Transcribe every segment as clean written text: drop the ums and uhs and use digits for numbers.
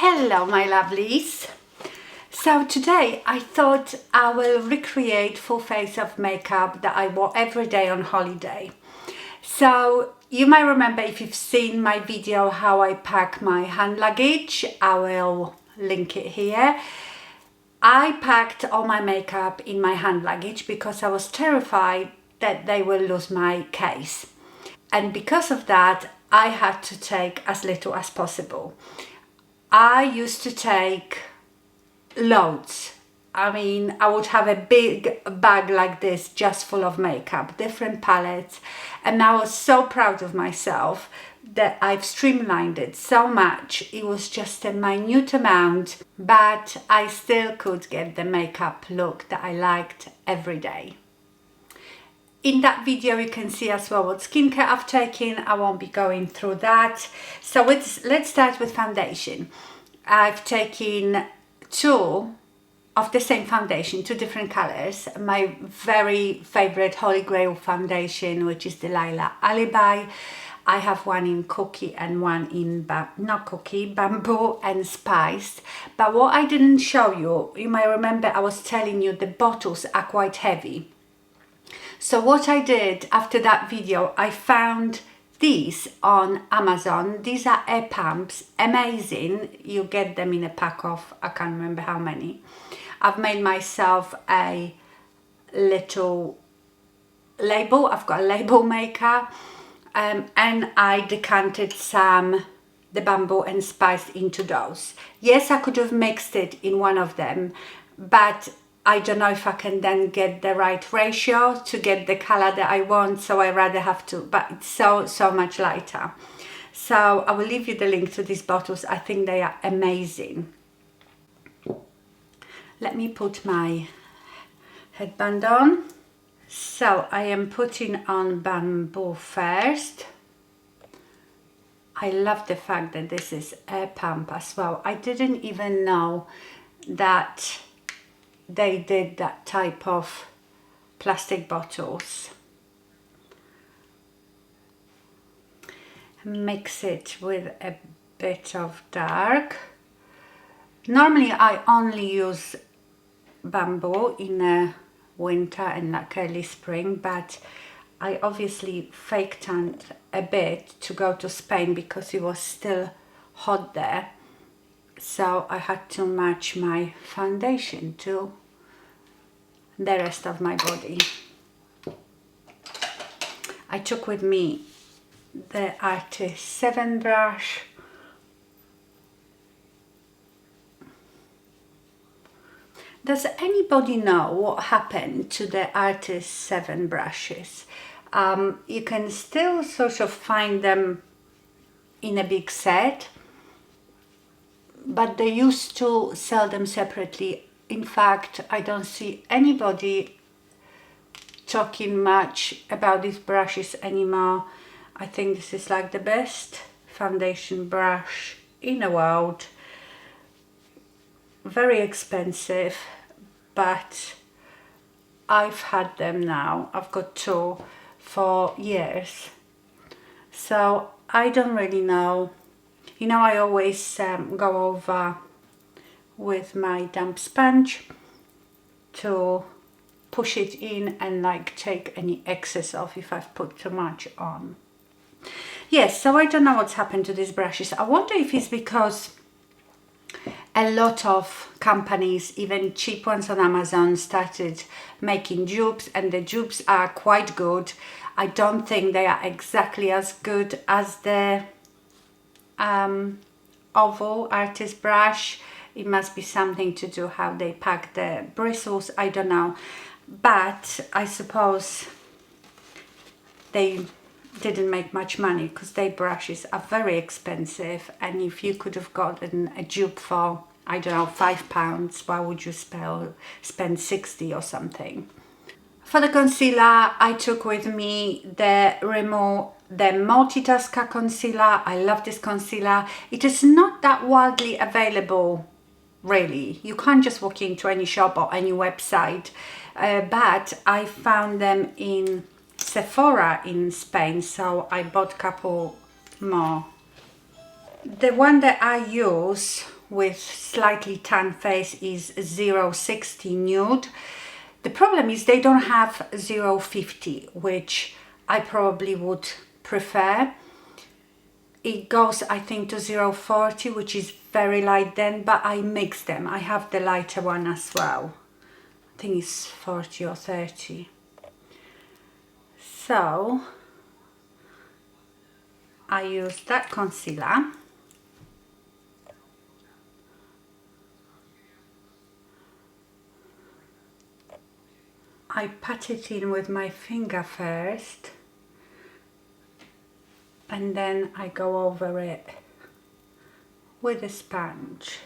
Hello my lovelies. So today I thought I will recreate full face of makeup that I wore every day on holiday. So you might remember, if you've seen my video how I pack my hand luggage, I will link it here. I packed all my makeup in my hand luggage because I was terrified that they will lose my case. And because of that, I had to take as little as possible. I used to take loads. I mean, I would have a big bag like this just full of makeup, different palettes, and I was so proud of myself that I've streamlined it so much. It was just a minute amount, but I still could get the makeup look that I liked every day. In that video you can see as well what skincare I've taken. I won't be going through that. So let's start with foundation. I've taken two of the same foundation, two different colors. My very favorite Holy Grail foundation, which is the Lilac Alibi. I have one in Cookie and one in, not Cookie, Bamboo and Spiced. But what I didn't show you, you might remember I was telling you the bottles are quite heavy. So what I did after that video, I found these on Amazon. These are air pumps, amazing. You get them in a pack of, I can't remember how many. I've made myself a little label. I've got a label maker, and I decanted the Bamboo and Spiced into those. Yes, I could have mixed it in one of them, but I don't know if I can then get the right ratio to get the color that I want, so I rather have to, but it's so much lighter. So I will leave you the link to these bottles. I think they are amazing. Let me put my headband on. So I am putting on Bamboo first. I love the fact that this is air pump as well. I didn't even know that they did that type of plastic bottles. Mix it with a bit of dark. Normally I only use Bamboo in the winter and like early spring, but I obviously fake tanned a bit to go to Spain because it was still hot there. So I had to match my foundation to the rest of my body. I took with me the Artist 7 brush. Does anybody know what happened to the Artist 7 brushes? You can still sort of find them in a big set, but they used to sell them separately. In fact, I don't see anybody talking much about these brushes anymore. I think this is like the best foundation brush in the world. Very expensive, but I've had them now. I've got two for years. So I don't really know. You know, I always go over with my damp sponge to push it in and like take any excess off if I've put too much on. Yes, so I don't know what's happened to these brushes. I wonder if it's because a lot of companies, even cheap ones on Amazon, started making dupes, and the dupes are quite good. I don't think they are exactly as good as the oval artist brush. It must be something to do how they pack the bristles, I don't know. But I suppose they didn't make much money because their brushes are very expensive, and if you could have gotten a dupe for, I don't know, £5, why would you spend 60 or something? For the concealer, I took with me the Multitasker concealer. I love this concealer. It is not that widely available, really. You can't just walk into any shop or any website, but I found them in Sephora in Spain, so I bought a couple more. The one that I use with slightly tan face is 060 nude. The problem is they don't have 050, which I probably would prefer. It goes, I think, to 040, which is very light then, but I mix them. I have the lighter one as well. I think it's 40 or 30. So I use that concealer. I pat it in with my finger first, and then I go over it with a sponge.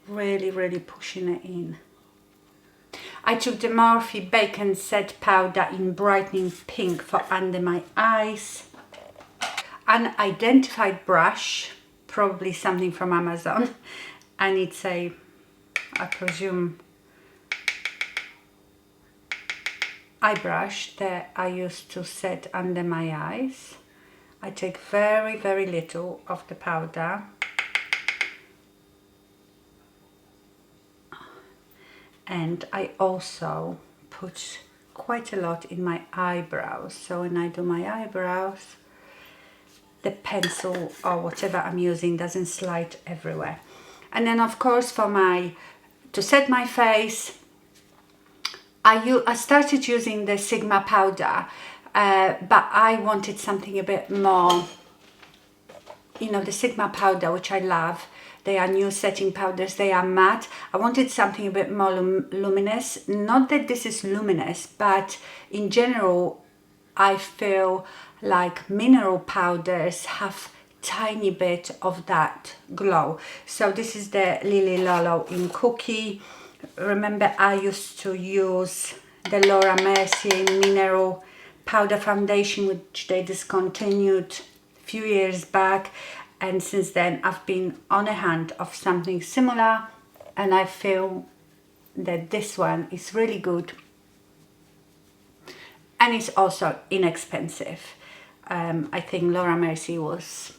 Really pushing it in. I took the Morphe Bacon Set powder in brightening pink for under my eyes. An identified brush, probably something from Amazon, and it's a, I presume, eye brush that I use to set under my eyes. I take very little of the powder, and I also put quite a lot in my eyebrows. So when I do my eyebrows, the pencil or whatever I'm using doesn't slide everywhere. And then of course to set my face, I started using the Sigma powder, but I wanted something a bit more, you know, the Sigma powder, which I love. They are new setting powders, they are matte. I wanted something a bit more luminous. Not that this is luminous, but in general, I feel like mineral powders have tiny bit of that glow. So this is the Lolo in Cookie. Remember, I used to use the Laura Mercier mineral powder foundation, which they discontinued a few years back, and since then I've been on a hunt of something similar, and I feel that this one is really good, and it's also inexpensive. I think Laura Mercier was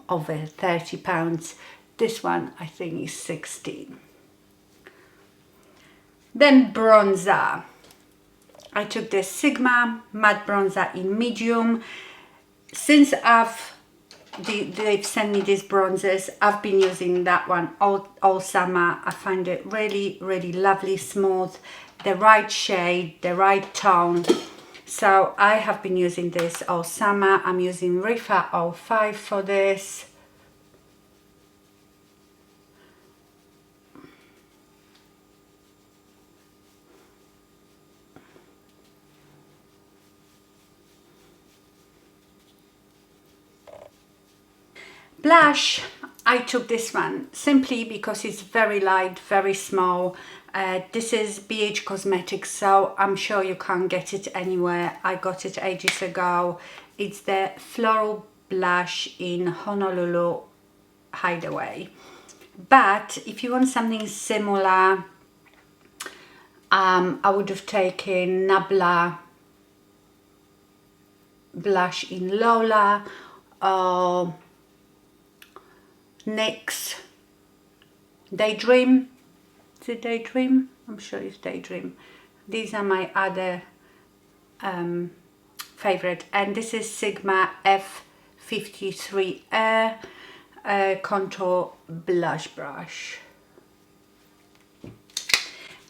over £30. This one I think is 16. Then bronzer. I took the Sigma matte bronzer in medium. Since they've sent me these bronzers, I've been using that one all summer. I find it really lovely, smooth, the right shade, the right tone. So I have been using this all summer. I'm using Rifa 05 for this. Blush, I took this one simply because it's very light, very small. This is BH Cosmetics, so I'm sure you can't get it anywhere. I got it ages ago. It's the Floral Blush in Honolulu Hideaway. But if you want something similar, I would have taken Nabla Blush in Lola, or NYX Daydream. Is it Daydream? I'm sure it's Daydream. These are my other favorite, and this is Sigma F53 Air contour blush brush.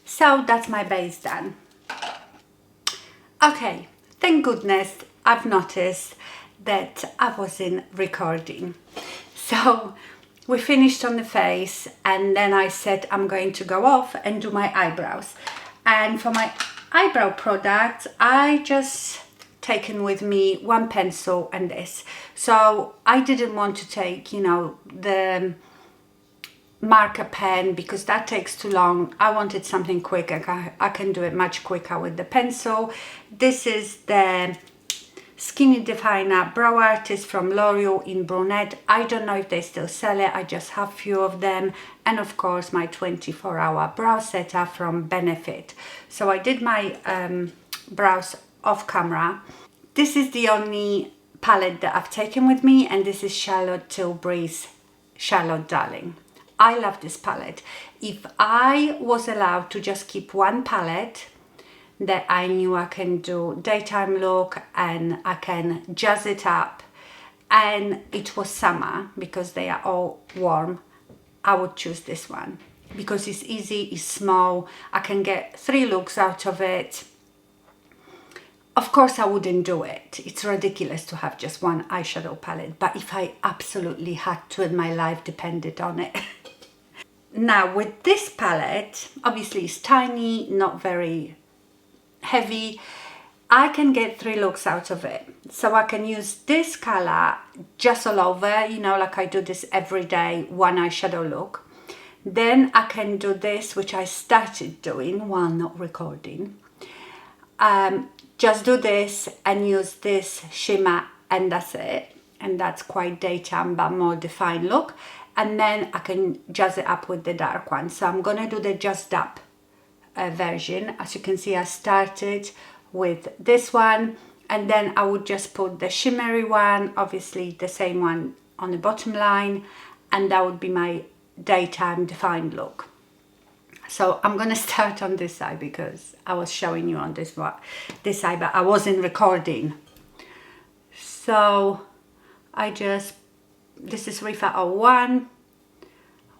So that's my base done. Okay, thank goodness I've noticed that I wasn't recording. So we finished on the face, and then I said I'm going to go off and do my eyebrows. And for my eyebrow product, I just taken with me one pencil and this. So I didn't want to take, you know, the marker pen because that takes too long. I wanted something quick. I can do it much quicker with the pencil. This is the Skinny Definer Brow Artist from L'Oreal in brunette. I don't know if they still sell it. I just have few of them. And of course my 24-hour brow setter from Benefit. So I did my brows off camera. This is the only palette that I've taken with me, and this is Charlotte Tilbury's Charlotte Darling. I love this palette. If I was allowed to just keep one palette that I knew I can do daytime look and I can jazz it up, and it was summer because they are all warm, I would choose this one because it's easy, it's small, I can get 3 looks out of it. Of course I wouldn't do it, it's ridiculous to have just one eyeshadow palette, but if I absolutely had to and my life depended on it. Now with this palette, obviously it's tiny, not very heavy, I can get 3 looks out of it. So I can use this color just all over, you know, like I do this every day, one eyeshadow look. Then I can do this, which I started doing while not recording. Just do this and use this shimmer, and that's it. And that's quite daytime but more defined look. And then I can jazz it up with the dark one. So I'm gonna do the jazzed up version. As you can see, I started with this one, and then I would just put the shimmery one, obviously the same one on the bottom line, and that would be my daytime defined look. So I'm gonna start on this side because I was showing you on this side, but I wasn't recording. So this is Rifa 01,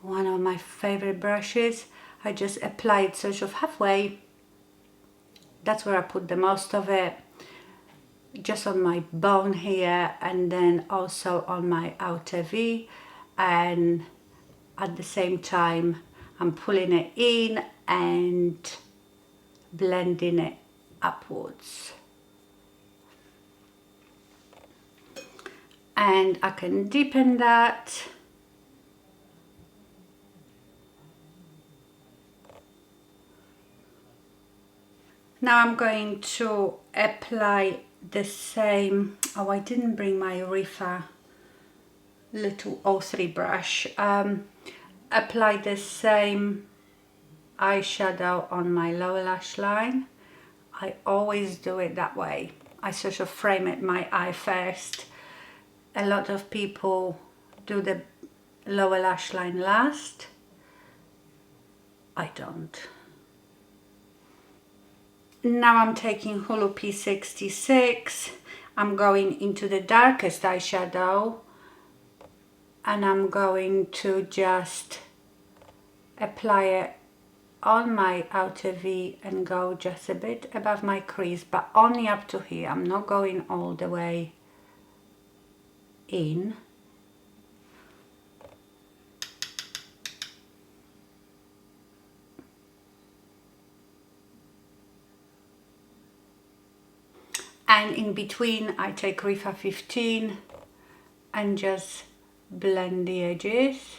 one of my favorite brushes. I just apply it sort of halfway. That's where I put the most of it, just on my bone here, and then also on my outer V, and at the same time I'm pulling it in and blending it upwards. And I can deepen that. Now I'm going to apply the same, oh, I didn't bring my Rifa little 03 brush. Apply the same eyeshadow on my lower lash line. I always do it that way. I sort of frame it my eye first. A lot of people do the lower lash line last. I don't. Now I'm taking Hulu P66. I'm going into the darkest eyeshadow, and I'm going to just apply it on my outer V and go just a bit above my crease, but only up to here. I'm not going all the way in. And in between I take Rifa 15 and just blend the edges.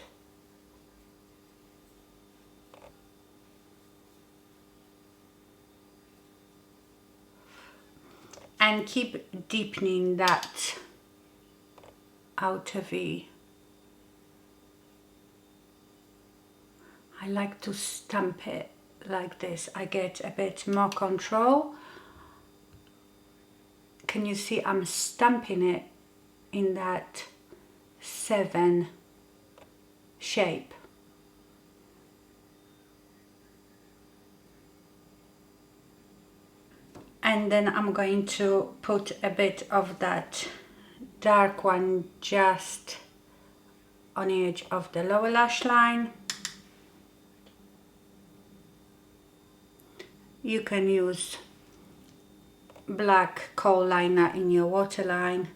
And keep deepening that outer V. I like to stamp it like this. I get a bit more control. Can you see I'm stamping it in that 7 shape? And then I'm going to put a bit of that dark one just on the edge of the lower lash line. You can use black kohl liner in your waterline.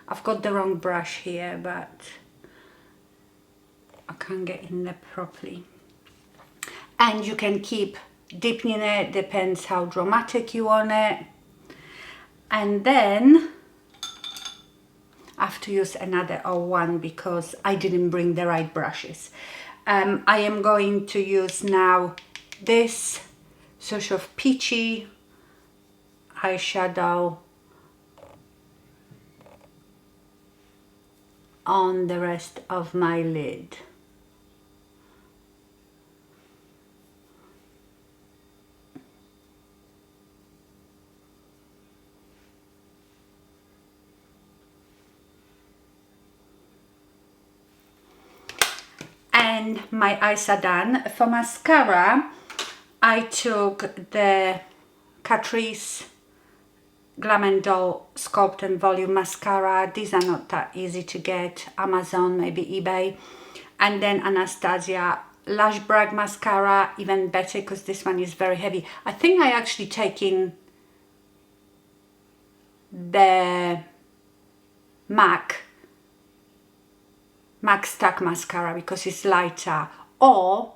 I've got the wrong brush here, but I can't get in there properly. And you can keep deepening it, depends how dramatic you want it. And then I have to use another 01 because I didn't bring the right brushes. I am going to use now this sort of peachy eyeshadow on the rest of my lid. and my eyes are done. For mascara, I took the Catrice Glam & Doll Sculpt and Volume Mascara. These are not that easy to get. Amazon, maybe eBay. And then Anastasia Lash Brag Mascara, even better because this one is very heavy. I think I actually taken the MAC Stack Mascara because it's lighter. Or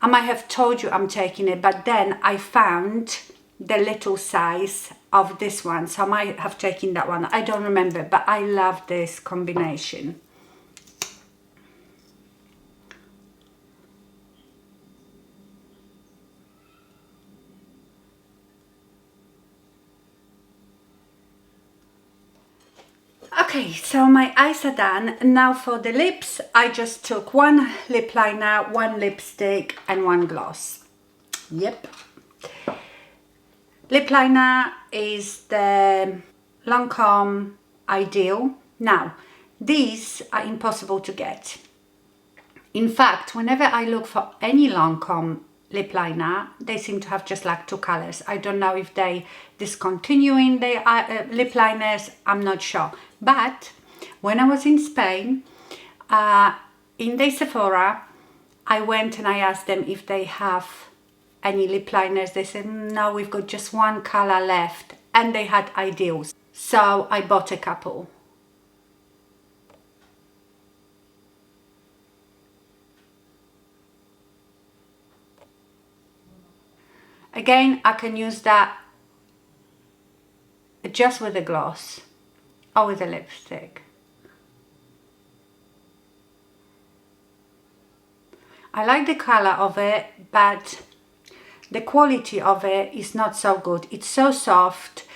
I might have told you I'm taking it, but then I found the little size of this one, so I might have taken that one. I don't remember, but I love this combination. Okay, so my eyes are done. Now for the lips, I just took one lip liner, one lipstick and one gloss. Yep. Lip liner is the Lncome Ideal. Now, these are impossible to get. In fact, whenever I look for any Lncome lip liner, they seem to have just like two colors. I don't know if they discontinuing their lip liners, I'm not sure. But when I was in Spain, in the Sephora, I went and I asked them if they have any lip liners. They said, no, we've got just one color left, and they had Ideals. So I bought a couple. Again, I can use that just with a gloss or with a lipstick. I like the color of it, but the quality of it is not so good. It's so soft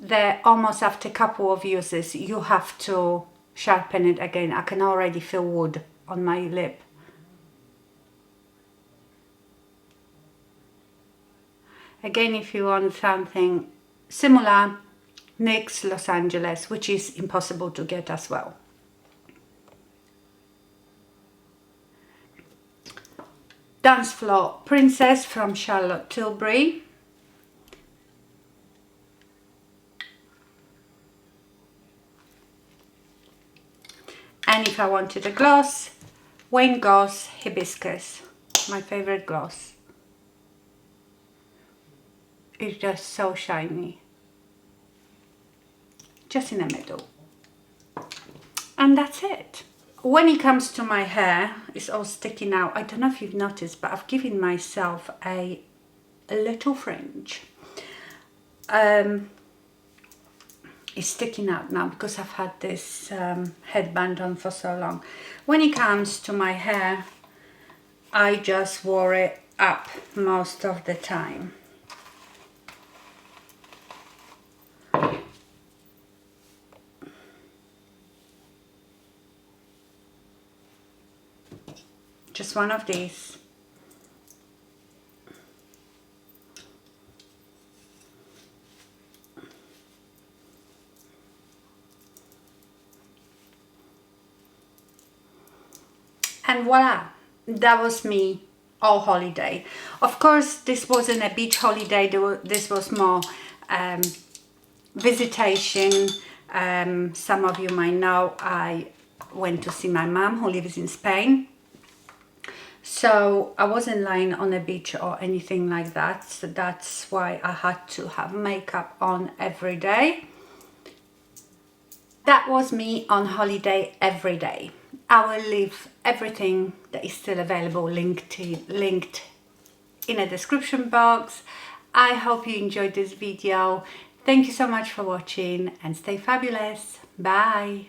that almost after a couple of uses you have to sharpen it again. I can already feel wood on my lip. Again, if you want something similar, NYX Los Angeles, which is impossible to get as well. Dance Floor Princess from Charlotte Tilbury. And if I wanted a gloss, Wayne Gloss-Hibiscus, my favorite gloss. It's just so shiny. Just in the middle. And that's it. When it comes to my hair, it's all sticking out. I don't know if you've noticed, but I've given myself a little fringe. It's sticking out now because I've had this headband on for so long. When it comes to my hair, I just wore it up most of the time. Just one of these. And voila, that was me all holiday. Of course, this wasn't a beach holiday. This was more visitation. Some of you might know I went to see my mum who lives in Spain. So I wasn't lying on a beach or anything like that. So that's why I had to have makeup on every day. That was me on holiday every day. I will leave everything that is still available linked in a description box. I hope you enjoyed this video. Thank you so much for watching and stay fabulous. Bye.